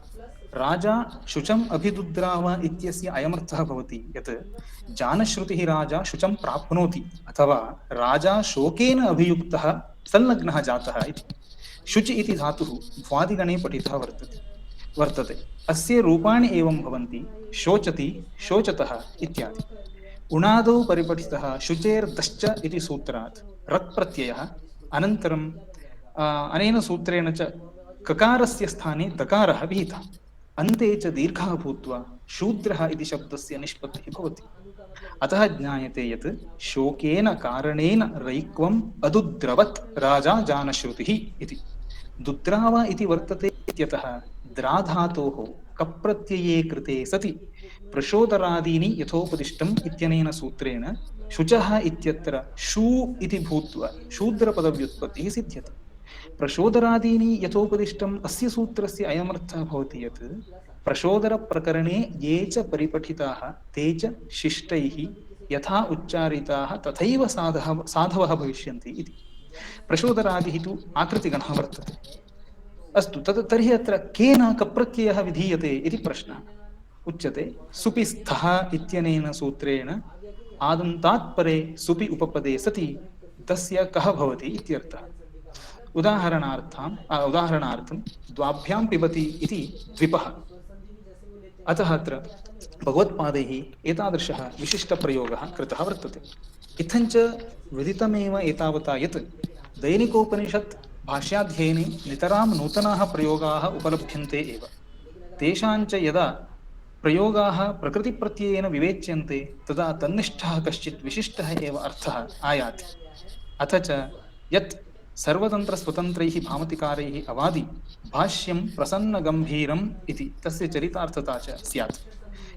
राजा शुचम् अभिदुद्राव इत्यस्य अयमर्थः भवति यत् जानश्रुतिः राजा शुचं प्राप्नोति अथवा राजा शोकेन अभियुक्तः संलग्नः जातः इति। शुचि इति धातुः भ्वादिगणे पठितः वर्तते। अस्य रूपाणि एवं भवन्ति शोचति, शोचतः इत्यादि। उणादौ परिपठितः शुचेर्दश्च इति सूत्रात् रक् प्रत्ययः, अनन्तरं अनेन सूत्रेण च ककारस्य स्थाने दकारः विहितः, अन्ते च दीर्घः भूत्वा शूद्रः इति शब्दस्य निष्पत्तिः भवति। अतः ज्ञायते यत् शोकेन कारणेन रैक्वम् अदुद्रवत् राजा जानश्रुतिः इति। दुद्राव इति वर्तते इत्यतः द्राधातोः कप्रत्यये कृते सति प्रशोदरादीनि यथोपदिष्टम् इत्यनेन सूत्रेण शुचः इत्यत्र शू इति भूत्वा शूद्रपदव्युत्पत्तिः सिद्ध्यति। प्रशोदरादीनि यथोपदिष्टम् अस्य सूत्रस्य अयमर्थः भवति यत् प्रशोदरप्रकरणे ये च परिपठिताः ते च शिष्टैः यथा उच्चारिताः तथैव साधवः भविष्यन्ति इति। प्रशोदरादिः तु आकृतिगणः वर्तते। अस्तु, तर्हि अत्र केन कप्रत्ययः विधीयते इति प्रश्नः उच्यते। सुपि स्थः इत्यनेन सूत्रेण आदन्तात् परे सुपि उपपदे सति तस्य कः भवति इत्यर्थः। उदाहरणार्थं द्वाभ्यां पिबति इति द्विपः। अतः अत्र भगवत्पादैः एतादृशः विशिष्टप्रयोगः कृतः वर्तते। इत्थञ्च विदितमेव एतावता यत् दैनिकोपनिषत् भाष्याध्ययने नितरां नूतनाः प्रयोगाः उपलभ्यन्ते एव। तेषाञ्च यदा प्रयोगाः प्रकृतिप्रत्ययेन विवेच्यन्ते तदा तन्निष्ठः कश्चित् विशिष्टः एव अर्थः आयाति। अथ च यत् सर्वतन्त्रस्वतन्त्रैः भामतिकारैः अवादि भाष्यं प्रसन्नगम्भीरम् इति तस्य चरितार्थता च स्यात्।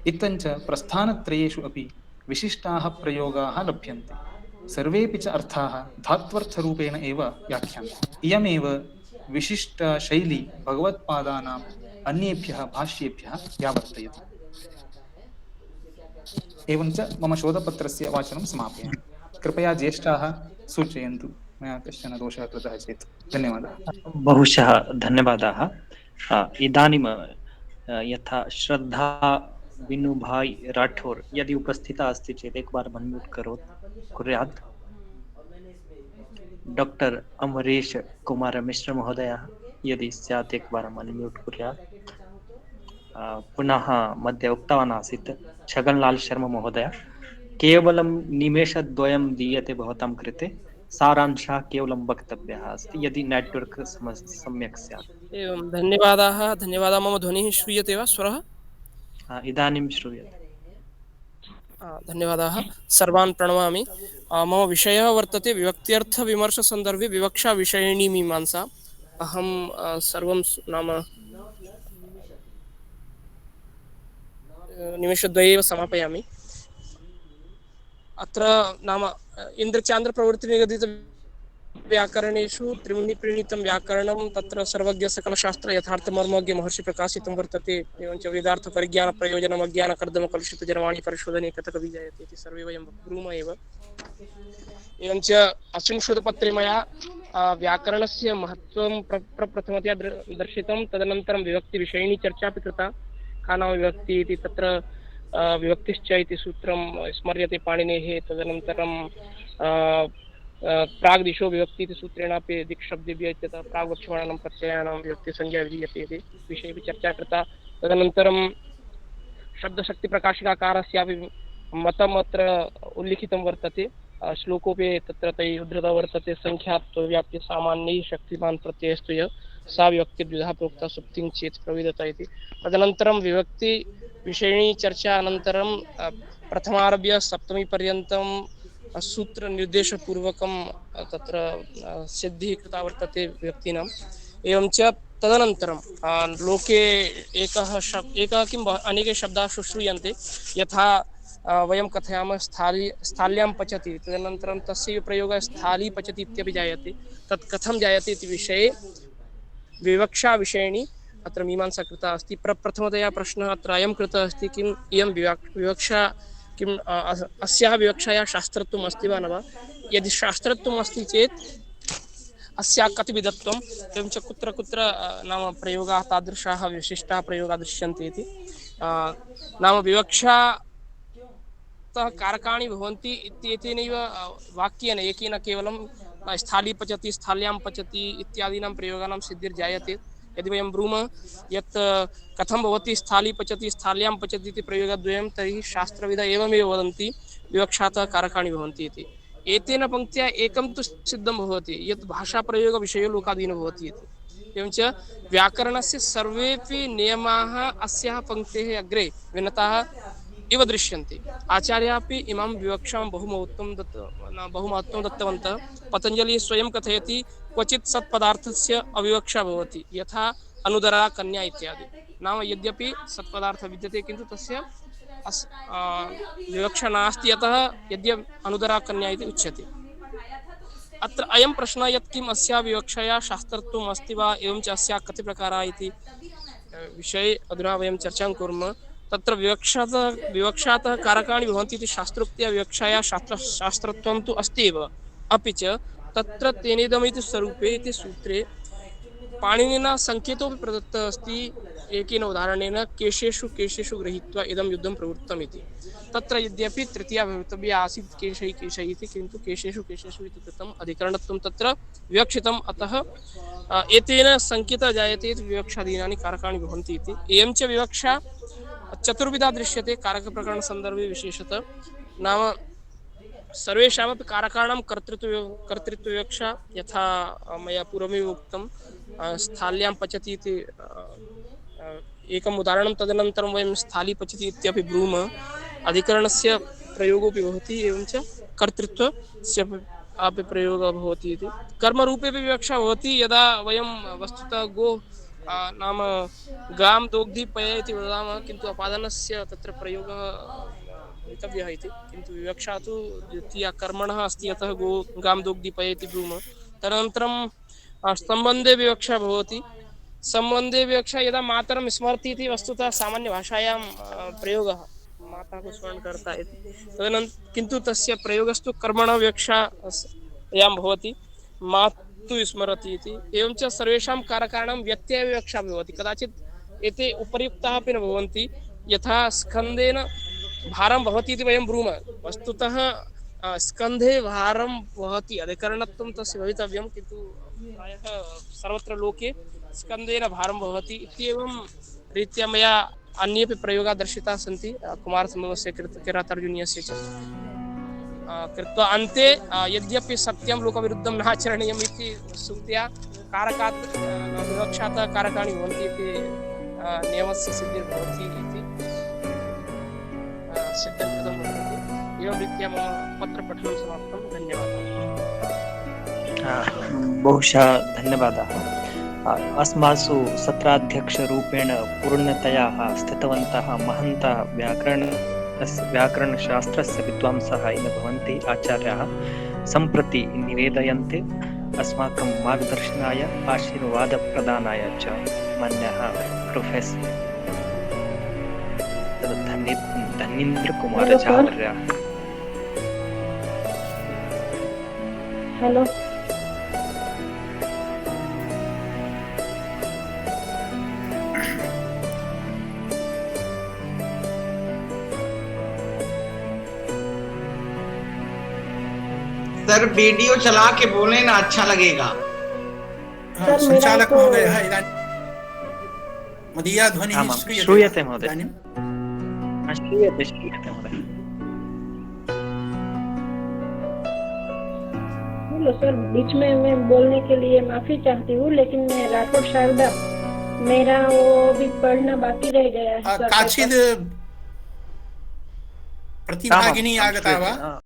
इत्थञ्च प्रस्थानत्रयेषु अपि विशिष्टाः प्रयोगाः लभ्यन्ते। सर्वेपि च अर्थाः धात्वर्थरूपेण एव व्याख्यान्ते। इयमेव विशिष्टशैली भगवत्पादानाम् अन्येभ्यः भाष्येभ्यः व्यावर्तयति। एवञ्च मम शोधपत्रस्य वाचनं समापयामि। कृपया ज्येष्ठाः सूचयन्तु मया कश्चन दोषः कृतः चेत्। धन्यवादः। बहुशः धन्यवादाः। इदानीं यथा श्रद्धा विनुभाई राठौर यदि उपस्थिता अस्ति चेत् एकवारं अन्म्यूट् कुर्यात्। डॉक्टर अमरेश कुमार मिश्र महोदयः यदि स्यात् एकवारम् अन्म्यूट् कुर्यात्। पुनः मध्ये उक्तवान् आसीत् छगनलाल शर्मा महोदय, केवलं निमेषद्वयं दीयते भवतां कृते, सारांशः केवलं वक्तव्यः अस्ति यदि नेट्वर्क् सम्यक् स्यात्। एवं धन्यवादाः। मम ध्वनिः श्रूयते वा? स्वरः इदानीं श्रूयते। धन्यवादाः। सर्वान् प्रणमामि। मम विषयः वर्तते विभक्त्यर्थविमर्शसन्दर्भे विवक्षाविषयिणी मीमांसा। अहं सर्वं नाम निमेषद्वये एव समापयामि। अत्र नाम इन्द्रचान्द्रप्रवृत्तिनिगदित व्याकरणेषु त्रिमुनिप्रणीतं व्याकरणं तत्र सर्वज्ञ सकलशास्त्र यथार्थमर्मज्ञ महर्षि प्रकाशितं वर्तते। एवञ्च वेदार्थ परिज्ञान प्रयोजनम् अज्ञान कर्दम कलुषित जर्वाणि परिशोधने कथकवि जायते इति सर्वे वयं ब्रूमः एव। एवञ्च अस्मिन् शोधपत्रे मया व्याकरणस्य महत्त्वं प्रप्रथमतया दर्शितं। तदनन्तरं विभक्तिविषयिणी चर्चा अपि कृता। का नाम विभक्ति इति तत्र विभक्तिश्च इति सूत्रं स्मर्यते पाणिनेः। तदनन्तरं प्राग्दिशो विभक्ति इति सूत्रेणापि दिक्शब्देभ्यः इत्यतः प्राग्वक्ष्यमाणानां प्रत्ययानां विभक्तिसंज्ञा विधीयते इति विषये अपि चर्चा कृता। तदनन्तरं शब्दशक्तिप्रकाशिकाकारस्यापि मतम् अत्र उल्लिखितं वर्तते। श्लोकोपि तत्र तैः उद्धृतः वर्तते। संख्यात्वव्याप्य सामान्यैः शक्तिमान् प्रत्ययस्तु यः सा विभक्तिर्द्विधा प्रोक्ता सुप्तिं चेत् प्रविदत इति। तदनन्तरं विभक्तिविषयिणी चर्चा अनन्तरं प्रथमारभ्य सप्तमीपर्यन्तं सूत्रनिर्देशपूर्वकं तत्र सिद्धिः कृता वर्तते विभक्तीनाम्। एवञ्च तदनन्तरं लोके एकः किं अनेके शब्दाः श्रूयन्ते। यथा वयं कथयामः स्थाल्यां पचति, तदनन्तरं तस्य प्रयोगः स्थाली पचति इत्यपि जायते। तत् कथं जायते इति विषये विवक्षाविषयिणी अत्र मीमांसा कृता अस्ति। प्रथमतया प्रश्नः अत्र अयं कृतः अस्ति, किम् इयं विवक्षा किम् अस्याः विवक्षायाः शास्त्रत्वम् अस्ति वा न वा। यदि शास्त्रत्वम् अस्ति चेत् अस्याः कतिविधत्वम्, एवञ्च कुत्र कुत्र नाम प्रयोगाः तादृशाः विशिष्टाः प्रयोगाः दृश्यन्ते इति। नाम विवक्षा कारकाणि भवन्ति इत्येतेनैव वाक्येन एकेन केवलं स्थाली पचति, स्थाल्यां पचति इत्यादीनां प्रयोगानां सिद्धिर्जायते। यदि वयं ब्रूमः यत् कथं भवति स्थाली पचति स्थाल्यां पचति इति प्रयोगद्वयं, तर्हि शास्त्रविदः एवमेव वदन्ति विवक्षातः कारकाणि भवन्ति इति। एतेन पङ्क्त्या एकं तु सिद्धं भवति यत् भाषाप्रयोगविषयो लोकाधीनो भवति इति। एवञ्च व्याकरणस्य सर्वेपि नियमाः अस्याः पङ्क्तेः अग्रे विनताः इव दृश्यन्ते। आचार्याः अपि इमां विवक्षां बहुमहत्त्वं दत्तवन्तः। पतञ्जलिः स्वयं कथयति, क्वचित् सत्पदार्थस्य अविवक्षा भवति, यथा अनुदरा कन्या इत्यादि। नाम यद्यपि सत्पदार्थः विद्यते किन्तु तस्य विवक्षा नास्ति, यतः यद्यपि अनुदरा कन्या इति उच्यते। अत्र अयं प्रश्नः यत् किम् अस्याः विवक्षायाः शास्त्रत्वम् अस्ति वा, एवञ्च अस्याः कति प्रकाराः इति विषये अधुना वयं चर्चां कुर्मः। तत्र विवक्षातः कारकाणि भवन्ति इति शास्त्रोक्त्या विवक्षायाः शास्त्रत्वं तु अस्ति एव। अपि च तत्र तेनेदमिति स्वरूपे इति सूत्रे पाणिनिना सङ्केतोऽपि प्रदत्तः अस्ति एकेन उदाहरणेन, केशेषु केशेषु गृहीत्वा इदं युद्धं प्रवृत्तम् इति। तत्र यद्यपि तृतीया भवितव्या आसीत् केशैः केशैः इति, किन्तु केशेषु केशेषु इति कृतम्, अधिकरणत्वं तत्र विवक्षितम्। अतः एतेन सङ्केतः जायते यत् विवक्षादीनानि कारकाणि भवन्ति इति। एवं च विवक्षा चतुर्विधा दृश्यते कारकप्रकरणसन्दर्भे विशेषतः। नाम सर्वेषामपि कारकाणां कर्तृत्वविवक्षा, यथा मया पूर्वमेव उक्तं स्थाल्यां पचति इति एकम् उदाहरणं। तदनन्तरं वयं स्थाली पचति इत्यपि ब्रूमः। अधिकरणस्य प्रयोगोऽपि भवति, एवञ्च कर्तृत्वस्य अपि प्रयोगः भवति इति। कर्मरूपेपि विवक्षा भवति, यदा वयं वस्तुतः नाम गां दोग्धीपय इति वदामः, किन्तु अपादनस्य तत्र प्रयोगः भवितव्यः इति। किन्तु विवक्षा तु द्वितीया कर्मणः अस्ति, यतः गां दोग्धीपय इति ब्रूमः। तदनन्तरं सम्बन्धे विवक्षा भवति। सम्बन्धे विवक्षा यदा मातरं स्मरति इति वस्तुतः सामान्यभाषायां प्रयोगः, माता को स्मरणं कर्ता इति। किन्तु तस्य प्रयोगस्तु कर्मणः विवक्षायां भवति, मातु स्मरति इति। एवं च सर्वेषां कारकाणां व्यत्ययविवक्षा भवति। कदाचित् एते उपर्युक्ताः अपि न भवन्ति। यथा स्कन्देन भारं भवति इति वयं ब्रूमः, वस्तुतः स्कन्धे भारं वहति, अधिकरणत्वं तस्य भवितव्यं, किन्तु प्रायः सर्वत्र लोके स्कन्देन भारं भवति इत्येवं रीत्या मया अन्येपि प्रयोगाः दर्शिताः सन्ति। कुमारसम्भवस्य किरातार्जुनीयस्य च कृत्वा अन्ते यद्यपि सत्यं लोकविरुद्धं नाचरणीयम् इति सूक्त्या कारकात् विवक्षातः कारकाणि भवन्ति इति नियमस्य सिद्धिर्भवति इति सिद्धं कृतं वर्तते। एवं रीत्या मम पत्रपठनं समाप्तं। धन्यवादः। बहुशः धन्यवादाः। अस्मासु सत्राध्यक्षरूपेण पूर्णतया स्थितवन्तः महन्तः व्याकरण तस्य व्याकरणशास्त्रस्य विद्वांसः न भवन्ति आचार्याः सम्प्रति निवेदयन्ते अस्माकं मार्गदर्शनाय आशीर्वादप्रदानाय च मान्यः प्रोफेसर् धनीन्द्रकुमाराचार्याः। हेलो सर वीडियो चला के बोले ना, अच्छा लगेगा। सर, संचालक मेरा तो- महोदयः इदानीं मदीया ध्वनिः आमां श्रूयते श्रूयते वा महोदय। इदानीं? श्रूयते महोदय। हेलो सर, बीच में मैं बोलने के लिए माफी चाहती हूँ, लेकिन मैं राठौड़ शारदा, मेरा वो भी पढ़ना बाकी रह गया है सर। काचिद् प्रतिभागिनी आगता वा?